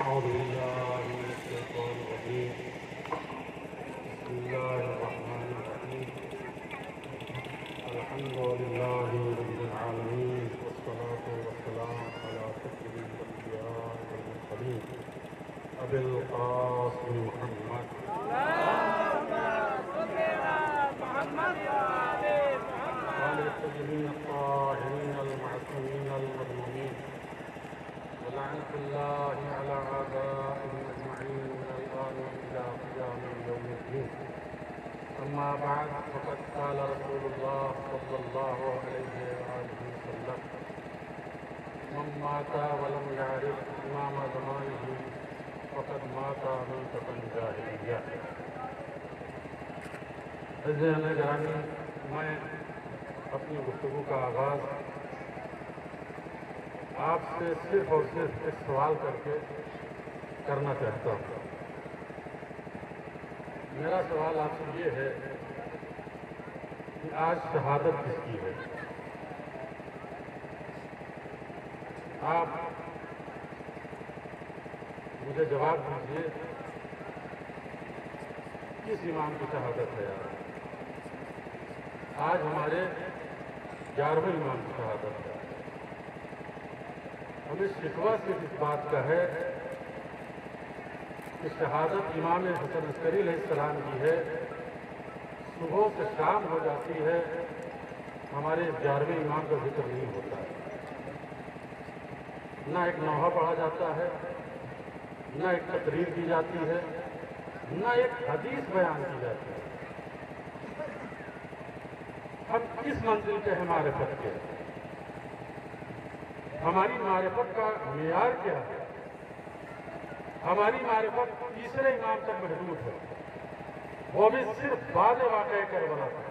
أعوذ بالله من الشيطان الرجيم. بسم الله الرحمن الرحيم. الحمد لله رب العالمين، والصلاة والسلام على سيد الأنبياء والمرسلين أبي القاسم محمد. اللهم صل على محمد وآل محمد. وعلى الطيبين الطاهرين المعصومين المظلومين، ولعنة الله على أعدائهم أجمعين من الآن إلى قيام يوم الدين. أما بعد، فقد قال رسول الله صلى الله عليه وآله وسلم: من مات ولم يعرف إمام زمانه فقد مات موتة جاهلية. عزیزان گرامی، میں اپنی گفتگو کا آغاز آپ سے صرف اور صرف ایک سوال کر کے کرنا چاہتا ہوں۔ میرا سوال آپ سے یہ ہے کہ آج شہادت کس کی ہے؟ آپ مجھے جواب دیجیے، کس امام کی شہادت ہے؟ آج ہمارے 11ویں امام کی شہادت ہے۔ ہمیں شکوہ صرف اس بات کا ہے کہ شہادت امام حسن عسکری علیہ السلام کی ہے، صبح سے شام ہو جاتی ہے، ہمارے 11ویں امام کا ذکر نہیں ہوتا ہے۔ نہ ایک نوحہ پڑھا جاتا ہے، نہ ایک تقریر کی جاتی ہے، نہ ایک حدیث بیان کی جاتی ہے۔ ہم کس منزل کے ہیں معرفت کے؟ ہماری معرفت کا معیار کیا ہے؟ ہماری معرفت تیسرے امام تک محدود ہے، وہ بھی صرف بعد واقعہ کربلا تھا۔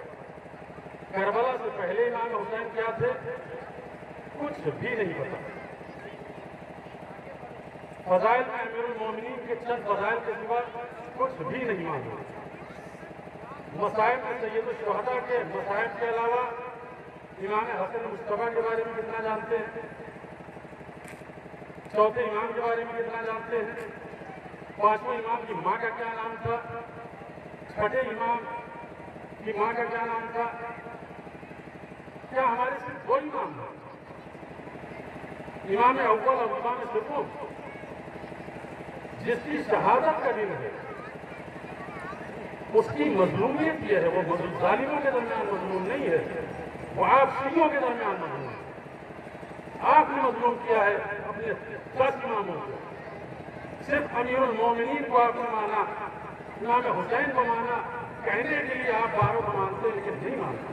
کربلا سے پہلے امام حسین کیا تھے؟ کچھ بھی نہیں پتا۔ فضائل میں امیر المومنین کے چند فضائل کے سوا کچھ بھی نہیں معلوم۔ مصائب میں سید الشہداء کے مصائب کے علاوہ امام حسن مصطفیٰ کے بارے میں کتنا جانتے ہیں؟ چوتھے امام کے بارے میں کتنا جانتے ہیں؟ پانچویں امام کی ماں کا کیا نام تھا؟ چھٹے امام کی ماں کا کیا نام تھا؟ کیا ہمارے صرف 2 امام ہیں؟ امام اول اور امام ثانی جس کی شہادت کا دن ہے، اس کی مظلومیت یہ ہے، وہ ظالموں کے درمیان مظلوم نہیں ہے، وہ آپ شیعوں کے درمیان مظلوم ہے۔ آپ نے مظلوم کیا ہے اپنے 10 اماموں کو۔ صرف امیر المومنین کو آپ نے مانا، امام حسین کو مانا، کہنے کے لیے آپ 12 کو مانتے لیکن نہیں مانتے۔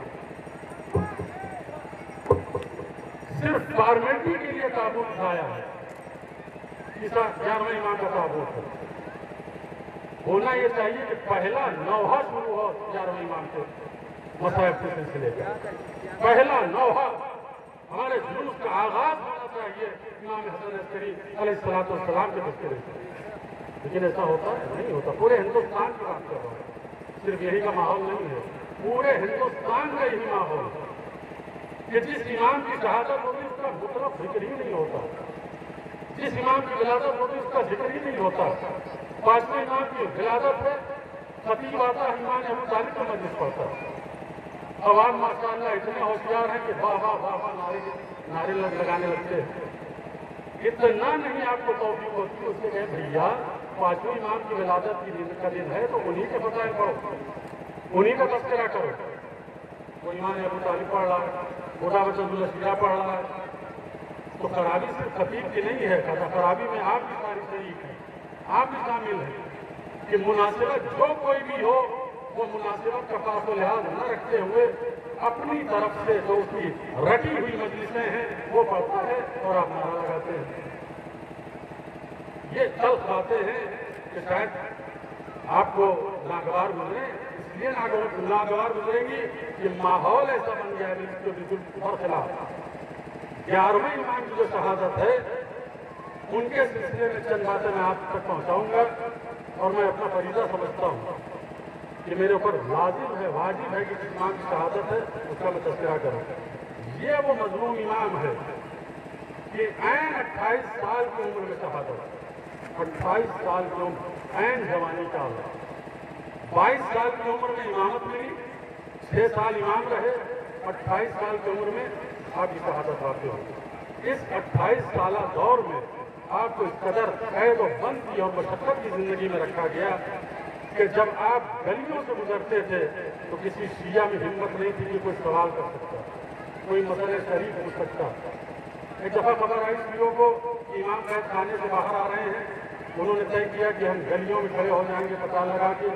صرف فارمیلٹی کے لیے تابوت اٹھایا ہے، کسا 11ویں امام کا تابوت ہے۔ ہونا یہ چاہیے کہ پہلا نوحہ شروع ہو 11ویں امام کے مصائب کے سلسلے کا۔ پہلا نوحہ ہمارے جلوس کا آغاز ہونا چاہیے امام حسن عسکری علیہ السلام کے تذکرے سے، لیکن ایسا ہوتا ہے؟ نہیں ہوتا۔ پورے ہندوستان کی بات کر رہا ہوں، صرف یہی کا ماحول نہیں ہے، پورے ہندوستان کا یہی ماحول ہے کہ جس امام کی شہادت ہوتی اس کا مطلب ذکر ہی نہیں ہوتا، جس امام کی ولادت ہوتی اس کا ذکر ہی نہیں ہوتا۔ 5ویں امام کی ولادت ہے، خطیب آتا ہے، امام ابو طالب کا مجلس پڑھتا ہے، عوام ماشاءاللہ اتنے ہوشیار ہیں کہ واہ واہ واہ واہ نعرے لگانے لگتے ہیں۔ اتنا نہیں آپ کو توفیق ہوتی اس سے کہیں بھیا 5ویں امام کی ولادت کا دن ہے تو انہی کے فضائل پڑھو، انہی کا تذکرہ کرو۔ وہ امام ابو طالب پڑھ رہا ہے، بوڑھا بچہ الشیرہ پڑھ رہا ہے، تو خرابی صرف خطیب کی نہیں ہے، خرابی میں آپ بھی ساری شریک ہیں، آپ بھی شامل ہیں کہ مناسبت جو کوئی بھی ہو وہ مناسبت کا پاس و لحاظ نہ رکھتے ہوئے اپنی طرف سے جو اس کی رٹی ہوئی مجلسیں ہیں وہ پڑھتا ہے اور آپ نعرہ لگاتے ہیں۔ یہ تلخ باتیں ہیں کہ شاید آپ کو ناگوار گزرے، اس لیے ناگوار گزرے گی کہ ماحول ایسا بن گیا ہے اس کے بالکل برخلاف۔ 11ویں امام کی جو شہادت ہے ان کے سلسلے میں چند باتیں میں آپ تک پہنچاؤں گا، اور میں اپنا فریضہ سمجھتا ہوں کہ میرے اوپر لازم ہے، واجب ہے کہ جس امام کی شہادت ہے اس کا میں تذکرہ کروں۔ یہ وہ مظلوم امام ہے کہ عین 28 سال کی عمر میں شہادت، 28 साल की उम्र, ऐन जवानी का है। 22 साल की उम्र में इमामत मिली, 6 साल इमाम रहे, 28 साल की उम्र में आप की शहादत पाते हो। इस 28 साल दौर में आपको इस कदर कैद और बंदी और मशक्कत की जिंदगी में रखा गया कि जब आप गलियों से गुजरते थे तो किसी शिया में हिम्मत नहीं थी कि कोई सवाल कर सकता, कोई मसले शरीफ पूछ सकता। एक दफा खबर आई शियों को कि इमाम कैद खाने से बाहर आ रहे हैं। उन्होंने तय किया कि हम गलियों में खड़े हो जाएंगे, पता लगा कि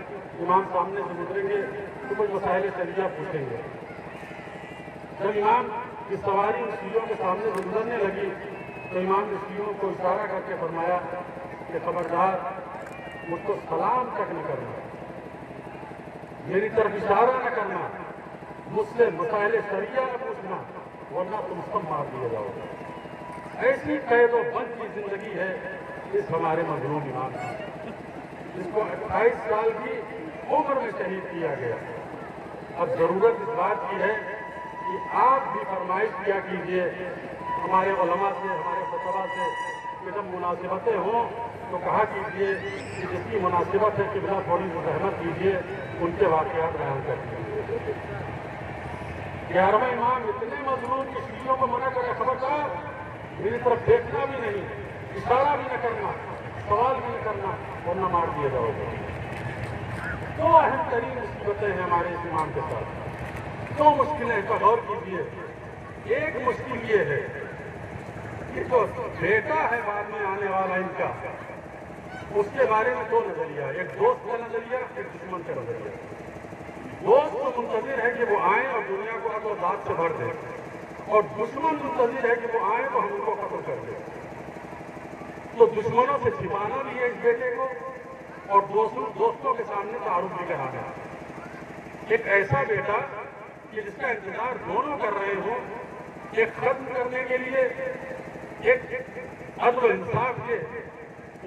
इमाम सामने से गुजरेंगे तो कोई मसाइल शरिया पूछेंगे। जब इमाम की सवारी उन शियों के सामने से गुजरने लगी तो इमाम ने शियों को इशारा करके फरमाया कि खबरदार, मुझको सलाम तक न करना, मेरी तरफ इशारा न करना, मुझसे मसाइल शरिया न पूछना, वरना तुम सब मार दिए जाओगे। ऐसी कैद और बंद की जिंदगी है इस हमारे मजलूम इमाम की, जिसको 28 साल की उम्र में शहीद किया गया। अब जरूरत इस बात की है कि आप भी फरमाइश किया कीजिए हमारे उलमा से, हमारे फतवा से कि जब मुनासिबतें हों तो कहा कीजिए कि जिसकी मुनासिबत है कि बिना थोड़ी सी रहमत कीजिए, उनके वाक़यात बयान कर दीजिए। 11वां इमाम इतने मजलूम कि शियों को मना करे, खबरदार, मेरी तरफ देखना भी नहीं, इशारा भी न करना, सवाल भी न करना, वरना मार दिए जाओगे। दो अहम तरीन मुसीबतें हैं हमारे इस इमाम के साथ, दो मुश्किलें का गौर कीजिए। एक मुश्किल ये है कि जो बेटा है बाद में आने वाला इनका, उसके बारे में दो नजरिया, एक दोस्त का नजरिया, एक दुश्मन का नजरिया। दोस्त तो मुंतजिर है कि वो आए और दुनिया को अकल दाद से भर दे, और दुश्मन मुंतजिर है कि वो आए तो हम उनको कत्ल कर दे। तो दुश्मनों से छिपाना भी है इस बेटे को, और दोस्तों के सामने तारुफ भी कराना। एक ऐसा बेटा कि जिसका इंतजार दोनों कर रहे हो, एक खत्म करने के लिए, एक अदल इंसाफ के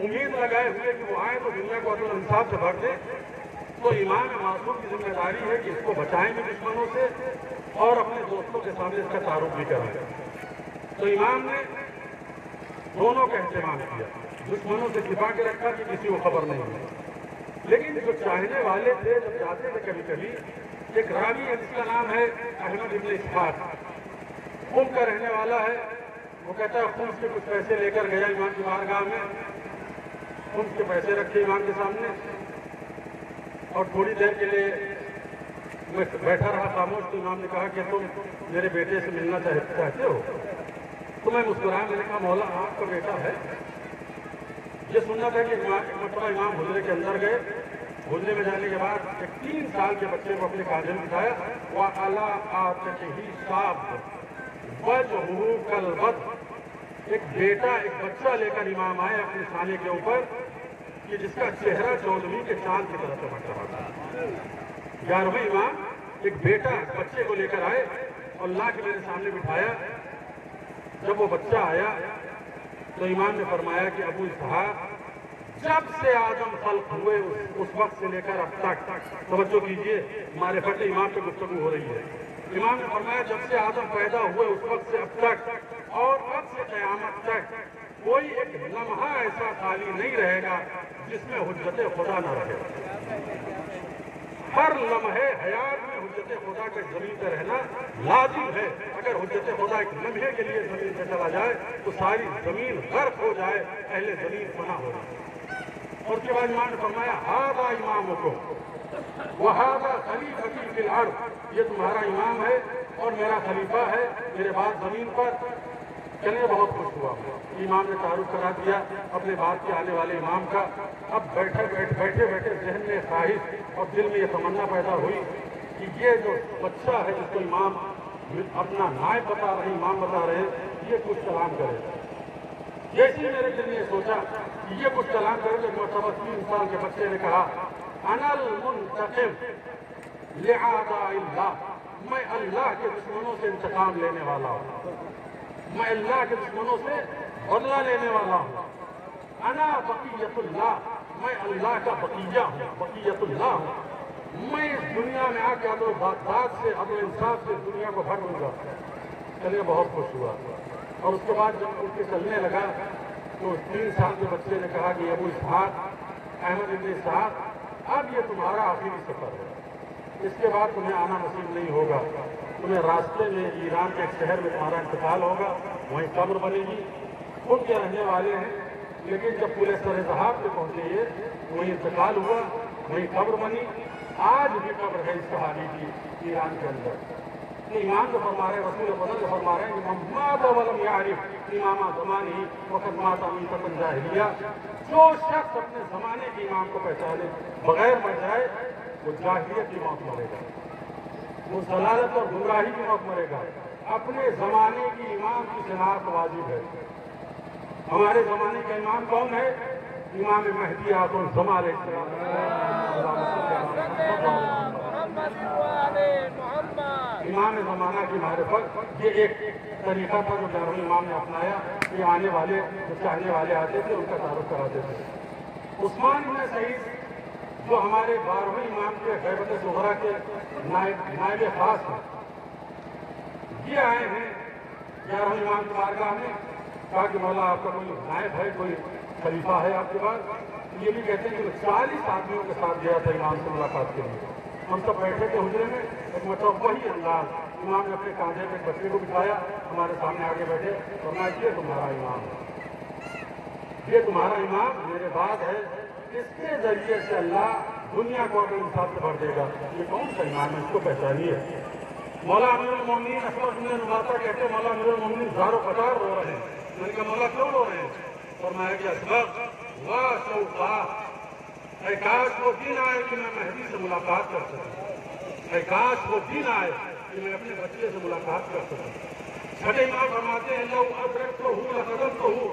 उम्मीद लगाए हुए कि वो आए तो दुनिया को अदल इंसाफ से भर दे, तो इमाम मासूम की जिम्मेदारी है कि इसको बचाएं भी दुश्मनों से और अपने दोस्तों के सामने इसका तारुफ भी कराएं। तो इमाम ने दोनों का एहतमाम किया, दुश्मनों से छिपा के रखा कि किसी को खबर नहीं है। लेकिन जो चाहने वाले थे, जब जाते थे कभी कभी, एक रावी है जिसका नाम है अहमद इब्न इसहाक, खुम का रहने वाला है। वो कहता है खुम से कुछ पैसे लेकर गया इमाम की बारगाह में, खुम के पैसे रखे इमाम के सामने, और थोड़ी देर के लिए मैं बैठा रहा खामोश। तो इमाम ने कहा कि तुम मेरे बेटे से मिलना चाहते हो? तो मैं मुस्कुराया, मैंने कहा मौला आपका बेटा है। ये सुनना था कि मतलब इमाम हुजरे के अंदर गए, हुजरे में जाने के बाद एक 3 साल के बच्चे को अपने कांधे में बिठाया, वह अला आतिही साब वजहू कलबत, एक बेटा, एक बच्चा लेकर इमाम आए अपने साने के ऊपर कि जिसका चेहरा चौदहवीं के चांद की तरह चमक रहा था। 11वें इमाम एक बेटा बच्चे को लेकर आए और ला के मेरे सामने बिठाया। जब वो बच्चा आया तो इमाम ने फरमाया कि अबू इसहाक, जब से आदम खल्क हुए उस वक्त से लेकर अब तक, तवज्जो कीजिए, हमारे फटे इमाम पे गुफ्तगू हो रही है। इमाम ने फरमाया जब से आदम पैदा हुए उस वक्त से अब तक और अब से क़यामत तक कोई एक लम्हा ऐसा खाली नहीं रहेगा जिसमें हुज्जत खुदा न रहे। हर लम्हे हयात में हुज्जत खुदा के जमीन पर रहना लाजिम है। अगर हुज्जत खुदा एक लम्हे के लिए जमीन पर चला जाए तो सारी जमीन गर्क हो जाए, पहले जमीन फना हो जाए। और उसके बाद इमाम ने फरमाया हादा इमाम को वहादा खलीफती फिल अर्द, ये तुम्हारा इमाम है और मेरा खलीफा है मेरे बाद जमीन पर। चलिए बहुत खुश हुआ। इमाम ने तारुफ करा दिया अपने बाद के आने वाले इमाम का। अब बैठे बैठे जहन में ख्वाहिश और दिल में ये तमन्ना पैदा हुई कि ये जो बच्चा है जिसको इमाम अपना नायब बता रहे, इमाम बता रहे, ये कुछ कलाम करे। जैसे ही मेरे दिल ने सोचा कि ये कुछ कलाम करे, तो मतलब 3 साल के बच्चे ने कहा अनल मुंतकिम लिआदाइल्लाह, मैं अल्लाह के दुश्मनों से इंतकाम लेने वाला हूँ, मैं अल्लाह के दुश्मनों से बदला लेने वाला हूँ। अना बकीयतुल्लाह, मैं अल्लाह का बकीया हूँ, बकीयतुल्लाह हूँ। मैं इस दुनिया में आके अदल बात से, अदल इंसाफ से दुनिया को भर दूंगा। चलिए बहुत खुश हुआ। और उसके बाद जब उनके चलने लगा تو 3 साल के बच्चे ने कहा कि अबू इसहाक, अहमद इब्न इसहाक, अब ये तुम्हारा आखिरी सफर है, इसके बाद तुम्हें आना नसीब नहीं होगा, तुम्हें रास्ते में ईरान के एक शहर में तुम्हारा इंतकाल होगा, वहीं कब्र बनेगी। खुद के रहने वाले हैं, लेकिन जब पूरे सर ज़हाब पे पहुंचे ये, वहीं इंतकाल हुआ, वहीं कब्र बनी। आज भी कब्र है इस सहाबी की ईरान के अंदर। ईमान जो फरमा रहे, रसूल बदल जो फरमा रहे हैं, माता वलम यारिफ इमामा ज़मानी वक़द माता मीतन जाहिलिया, जो शख्स अपने ज़माने के इमाम को पहचाने बगैर मर जाए, वो जाहिलियत की मौत मरेगा, वो ज़लालत और गुमराही की मौत मरेगा। अपने ज़माने की इमाम की शनाख्त वाजिब है। हमारे ज़माने का इमाम कौन है? इमाम महदी आज़म ज़माने इमाम ज़माना की मारिफत, ये एक तरीका था जो 11वें इमाम ने अपनाया कि आने वाले जो चाहने वाले आते थे उनका तारुफ कराते थे। उस्मान इब्न सईद जो हमारे 12वें इमाम के गैबत ज़ुहरा के नायब खास हैं, ये आए हैं 11वें इमाम की बारगाह में, कहा कि मौला आपका कोई नायब है, कोई खलीफा है आपके पास? ये भी कहते हैं कि 40 आदमियों के साथ गया था इमाम से मुलाकात के लिए। हम सब बैठे थे हुजरे में, एक मतलब वही अंदाज, इमाम ने अपने कांधे पे एक बच्चे को बिठाया, हमारे सामने आगे बैठे, फरमाया ये तुम्हारा इमाम है, ये तुम्हारा इमाम मेरे बाद है, इसके जरिए से अल्लाह दुनिया को अपने इंसाफ से भर देगा। ये कौन सा इमाम है, इसको पहचानिए। मौला अमीरुल मोमिनीन असवद बिन नुबाता कहते हैं, मौला अमीरुल मोमिनीन ज़ारो कतार रो रहे हैं। मैंने कहा मौला क्यों रो रहे हैं? फरमाया कि असवद वाह शौक़ा, काश वो दिन आए कि मैं महदी से मुलाकात कर सकूं, काश वो दिन आए कि मैं अपने बच्चे से मुलाकात कर सकूं। छठे इमाम फरमाते हैं लौ अदरक तो हूँ लकदम तो हूँ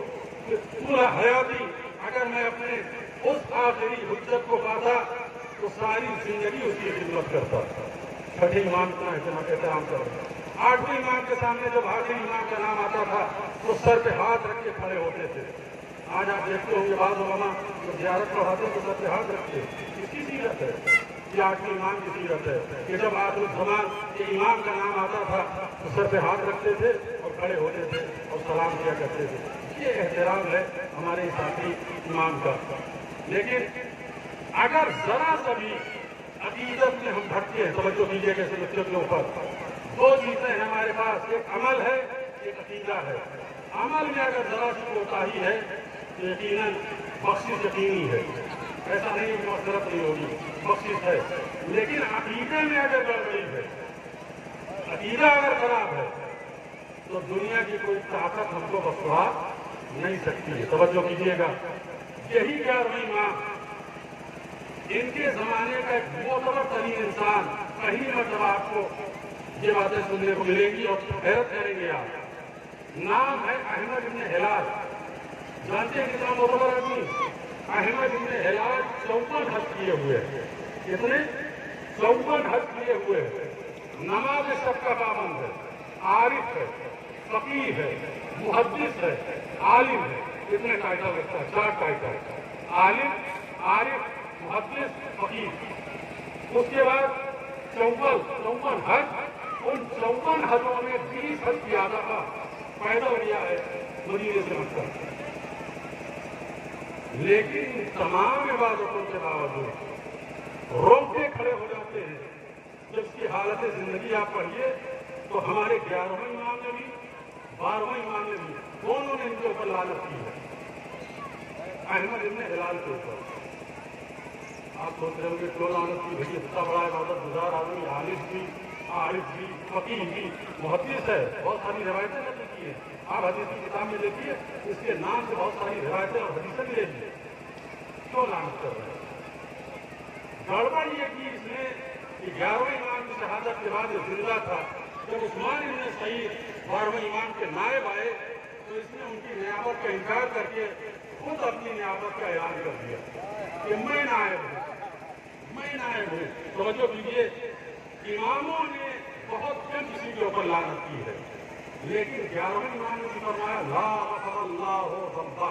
पूरा हयाती, अगर मैं अपने उस आखिरी हुज्जत को पाता तो सारी जिंदगी उसकी खिदमत करता। छठे इमाम का एहतराम करता। 8वें इमाम के सामने जब आखिरी इमाम का नाम आता था तो सर पे हाथ रख के खड़े होते थे। आज आप देखते होंगे बाद उलमा जब ज़ियारत पढ़ाते हैं तो सर पे हाथ रखते, इसकी सीरत है, ये 8वें इमाम की सीरत है कि जब आखिरी ज़मान के इमाम का नाम आता था तो सर पे हाथ रखते थे और खड़े होते थे और सलाम किया करते थे। ये एहतराम है हमारे इस आखिरी इमाम का। लेकिन अगर जरा सा भी अकीदत में हम भटके हैं, तवज्जो कीजिए कैसे बच्चों के ऊपर, 2 चीजें हैं हमारे पास, एक अमल है, एक अकीदा है। अमल में अगर जरा सी कोताही है तो यकीनन बख्शिश यकीनी है, ऐसा नहीं कि मग़फ़िरत नहीं होगी, बख्शिश है। लेकिन अकीदे में अगर गड़बड़ी है, अकीदा अगर खराब है तो दुनिया की कोई ताकत हमको बख्शवा नहीं सकती है। तवज्जो कीजिएगा, यही 11वें इमाम, इनके जमाने का एक मोतबर तरीन इंसान, पहली मरतबा आपको ये बातें सुनने को मिलेंगी और हैरत करेंगे आप। नाम है अहमद इब्न हिलाल। जानते हैं कितना मोतबर आदमी? अहमद इब्न हिलाल 54 हज किए हुए हैं। कितने? 54 हज किए हुए हैं। नमाज सबका पाबंद है, आरिफ है, फकीह है, मुहद्दिस है, आलिम है। कितने टाइटल रखता है? 4 टाइटल, आलिम, आरिफ, मुहद्दिस, फकीह। उसके बाद 54 हज, उन 54 हजों में 20 हज की आदत पैदल किया है मदीने से मक्का। लेकिन तमाम इबादतों के बावजूद रोके खड़े हो जाते हैं। जब इसकी हालत जिंदगी आप पढ़िए तो हमारे 11वें इमाम ने भी 12वें इमाम ने भी, दोनों ने इनके ऊपर लानत की है, अहमद इब्न हिलाल के ऊपर। आप सोच रहे होंगे क्यों लानत की? भैया इतना बड़ा इबादत गुजार आदमी, आलिफ भी, आरिफ भी, फकीह भी, मुहद्दिस है, बहुत सारी रिवायतें नकल की है। आप हदीस की किताब में देखिए, इसके नाम से बहुत सारी रिवायतें और हदीसें मिलेंगी। क्यों लानत कर रहे हैं? गड़बड़ ये की इसने कि 11वें इमाम की शहादत के बाद जिंदा था, जब उस्मान इब्न सईद 12वें इमाम के नायब आए तो इसने उनकी नियामत का इनकार करके खुद अपनी नियामत का ऐलान कर दिया कि मैं नायब हूँ, मैं नायब हूँ। तवज्जो कीजिए, इमामों ने बहुत कम किसी के ऊपर लानत की है, लेकिन 11वें इमाम ने फरमाया ला अल्लाह हो ज़म्बा,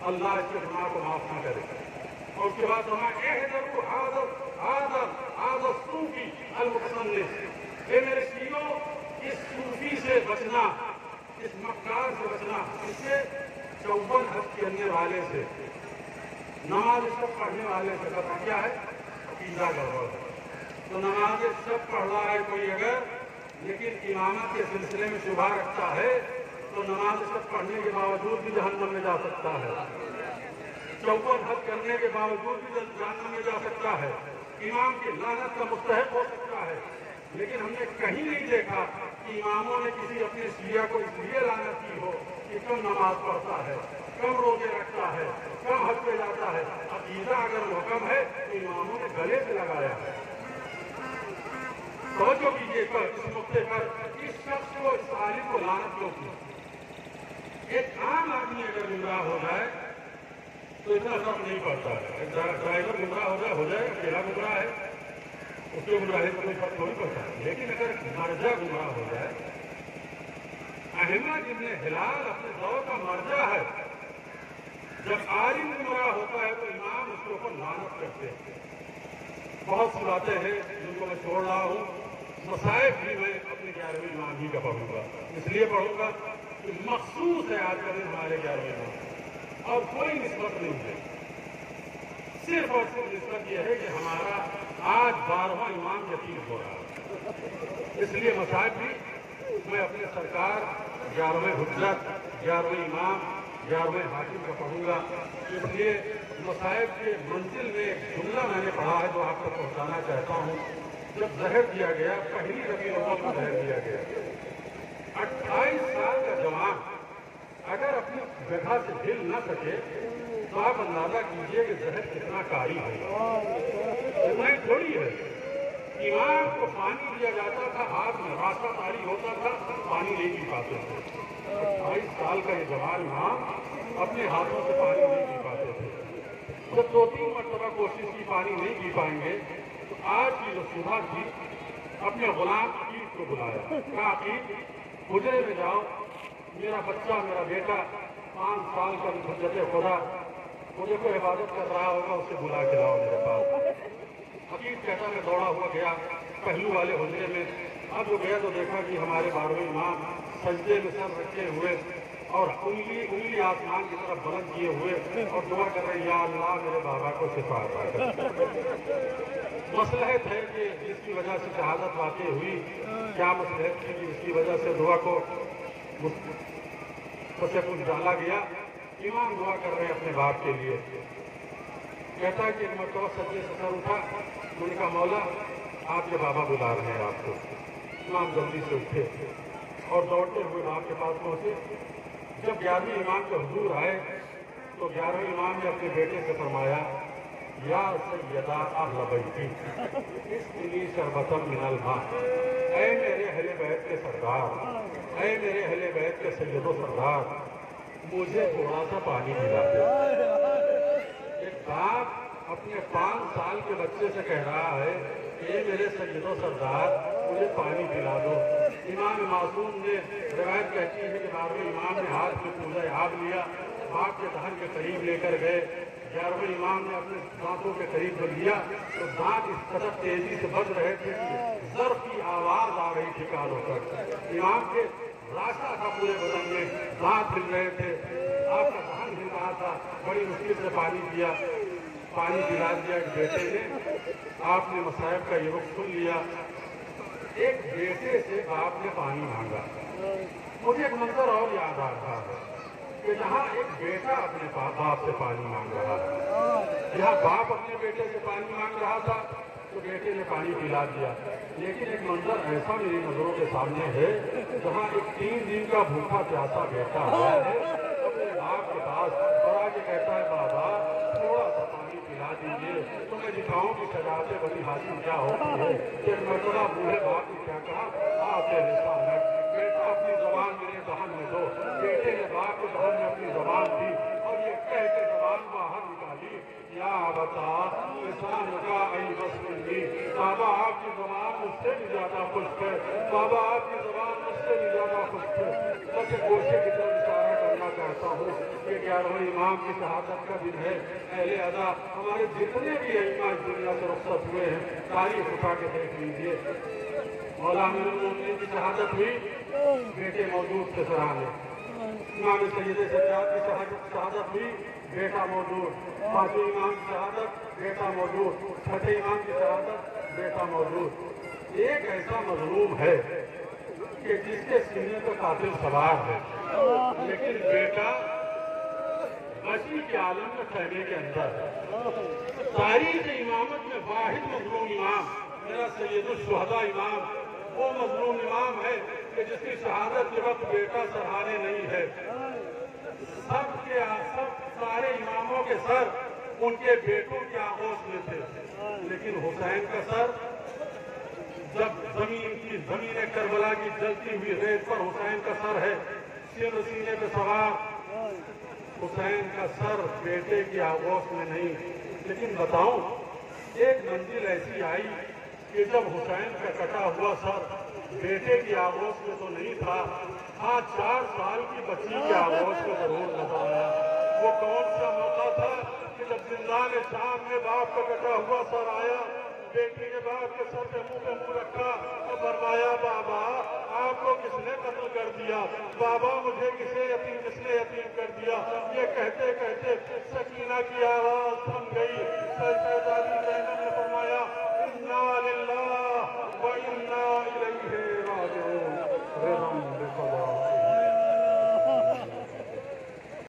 अल्लाह इसके गुनाह को माफ ना करे। और उसके बाद सूफी अल-मुतसन्निफ, ये मेरे शियों, इस सूफी से बचना, इस मक्कार से बचना, इससे 54 हज करने वाले से, नमाज सब पढ़ने वाले से पता क्या है? अकीदा गड़बड़ है। तो नमाज सब पढ़ रहा है कोई अगर, लेकिन इमामत के सिलसिले में शुबा रखता है, तो नमाज सब पढ़ने के बावजूद भी जहन्नम में जा सकता है। 54 हज करने के बावजूद भी जहन्नम में जा सकता है। इमाम की लानत का मुस्तहिक हो सकता है। लेकिन हमने कहीं नहीं देखा कि इमामों ने किसी अपने शिया को इसलिए लानत की हो कि कम नमाज पढ़ता है, कम रोजे रखता है, कम हज पे जाता है। अकीदा अगर हुक्म है तो इमामों ने गले से लगाया है। तवज्जो कीजिए पर इस नुक्ते पर, इस शख्स को, इस आलिम को लानत क्यों की? एक आम आदमी अगर गुमराह हो जाए तो इतना फर्क नहीं पड़ता है। ड्राइवर गुमराह हो जाए, अकेला गुमराह है, उसके गुमराही को कोई फर्क नहीं पड़ता। लेकिन अगर मर्जा गुमराह हो जाए, अहमद इब्न हिलाल अपने दौर का मर्जा है, जब आलिम गुमराह होता है तो इमाम उसके ऊपर लानत करते हैं। बहुत सी बातें हैं जिनको मैं छोड़ रहा हूँ। मसाइब भी मैं अपने 11वें इमाम ही का पढ़ूंगा, इसलिए पढ़ूंगा कि मखसूस है आज का दिन हमारे 11वें इमाम, और कोई निस्बत नहीं है। सिर्फ और सिर्फ निस्बत यह है कि हमारा आज 12वां इमाम यतीम हो रहा है। इसलिए मसाइब भी मैं अपने सरकार 11वें हुज्जत, 11वें इमाम, 11वें हाकिम का पढ़ूंगा। इसलिए मसाइब के मंजिल में एक जुमला मैंने पढ़ा है जो आप तक पहुंचाना चाहता हूँ। जब जहर दिया गया, पहली रबीउल अव्वल को जहर दिया गया, 28 साल का जवान अगर अपनी जगह से हिल न सके तो आप अंदाजा कीजिए कि जहर कितना कारी है। इतना ही थोड़ी है। इमाम को पानी दिया जाता था, हाथ में रास्ता तारी होता था, पानी नहीं पी पाते थे। 28 साल का ये जवान इमाम अपने हाथों से पानी नहीं पी पाते थे। जब 2-3 मरतबा कोशिश की, पानी नहीं पी पाएंगे, तो आज की जो सुबह थी, अपने गुलाम अकीद को बुलाया, कहा अकीद हुजरे में जाओ, मेरा बच्चा, मेरा बेटा 5 साल का हुज्जत खुदा मुझे कोई इबादत कर रहा होगा, उसे बुला के लाओ मेरे पास। अकीद कहता मैं दौड़ा हुआ गया पहलू वाले हुजरे में। अब जो गया तो देखा कि हमारे 12वें इमाम सजदे में सर रखे हुए और उंगली आसमान की तरफ बुलंद किए हुए और दुआ कर रहे, या अल्लाह मेरे बाबा को शिफा अता कर। मसलहत है कि जिसकी वजह से शहादत वाक़ई हुई, क्या मसलहत थी कि जिसकी वजह से दुआ को उसे कुछ डाला गया। इमाम दुआ कर रहे अपने बाप के लिए। कहता है कि एक मरतबा सज्जे से सर उठा, मैंने कहा मौला आपके बाबा बुला रहे हैं आपको। इमाम जल्दी से उठे और दौड़ते हुए बाप के पास पहुंचे। जब 11वें इमाम के हुजूर आए तो 11वें इमाम ने अपने बेटे से फरमाया, या सैयदा अहल बैती इस्क़ी शरबतम मिनल माँ, ऐ मेरे अहले बैत के सरदार, ऐ मेरे अहले बैत के सैयदो सरदार, मुझे थोड़ा सा पानी पिला दे। एक बाप अपने 5 साल के बच्चे से कह रहा है, ये मेरे सैयदो सरदार मुझे पानी पिला दो। इमाम मासूम ने, रिवायत कहती है कि 12वें इमाम ने हाथ में पूजा याद लिया, बाप के दहन के करीब लेकर गए। 11वें इमाम ने अपने दांतों के करीब जब लिया तो दांत इस कदर तेजी से बज रहे थे कि ज़र्फ़ की आवाज आ रही थी कानों तक। इमाम के रास्ता था पूरे बदन में, दांत हिल रहे थे, आपका दहन हिल रहा था। बड़ी मुश्किल से पानी पिया, पानी पिला दिया एक बेटे ने। आपने मसाइब का ये रुख सुन लिया। एक बेटे से बाप ने पानी मांगा। मुझे एक मंजर और याद आ रहा है कि जहाँ एक बेटा अपने बाप से पानी मांग रहा है, यहाँ बाप अपने बेटे से पानी मांग रहा था तो बेटे ने पानी पिला दिया। लेकिन एक मंजर ऐसा मेरी नजरों के सामने है जहाँ एक 3 दिन का भूखा प्यासा बेटा आया है अपने बाप के पास और आगे कहता है, बाबा थोड़ा सा पानी पिला दीजिए। तो मैं दिखाऊं कि शजाअत बड़ी हासिल क्या होती है। एक मरतबा बूढ़े बाप ने क्या कहा, आपके लिसानक, बेटा अपनी जबान मेरे दहन में दो। बेटे ने बाप के दहन में अपनी जबान दी और ये कह के जबान बाहर निकाली, या बता किसान का आई बस मिली। बाबा आपकी जबान मुझसे भी ज्यादा खुश है, बाबा आपकी जबान मुझसे भी ज्यादा खुश है। बस एक गोशे की तरफ इशारा करना चाहता हूँ। ये 11वें इमाम की शहादत का दिन है। अहले अदा हमारे जितने भी इमाम इस दुनिया से रुखसत हुए हैं, तारीख उठा के देख लीजिए। मौला अमीरुल मोमिनीन की शहादत हुई, बेटे मौजूद थे सराहने। इमाम सैयद सज्जाद की शहादत हुई, बेटा मौजूद। पांचवें इमाम की शहादत, बेटा मौजूद। छठे इमाम की शहादत, बेटा मौजूद। एक ऐसा मजलूम है कि जिसके सीने पर कातिल सवार है, लेकिन बेटा मसीह के आलम में खैमे के अंदर है। तारीख इमामत में वाहिद मजलूम इमाम मेरा सैयदुल शुहदा इमाम वो मजलूम इमाम है कि जिसकी शहादत के वक्त बेटा सराहने नहीं है। सब सारे इमामों के सर उनके बेटों के आगोश में थे, लेकिन हुसैन का सर जब जमीन करबला की जलती हुई रेत पर हुसैन का सर है, सिर सीने पे सवार, हुसैन का सर बेटे की आगोश में नहीं। लेकिन बताऊं, एक मंजिल ऐसी आई कि जब हुसैन का कटा हुआ सर बेटे की आगोश में तो नहीं था, हाँ 4 साल की बच्ची की आगोश में जरूर नजर आया। वो कौन सा मौका था कि जब जिंदान शाम में बाप का कटा हुआ सर आया, बेटी ने बाप के सर पे मुंह रखा और फरमाया, बाबा आपको किसने कत्ल कर दिया? बाबा मुझे किसने यतीम कर दिया? ये कहते कहते सकीना की आवाज थम गई।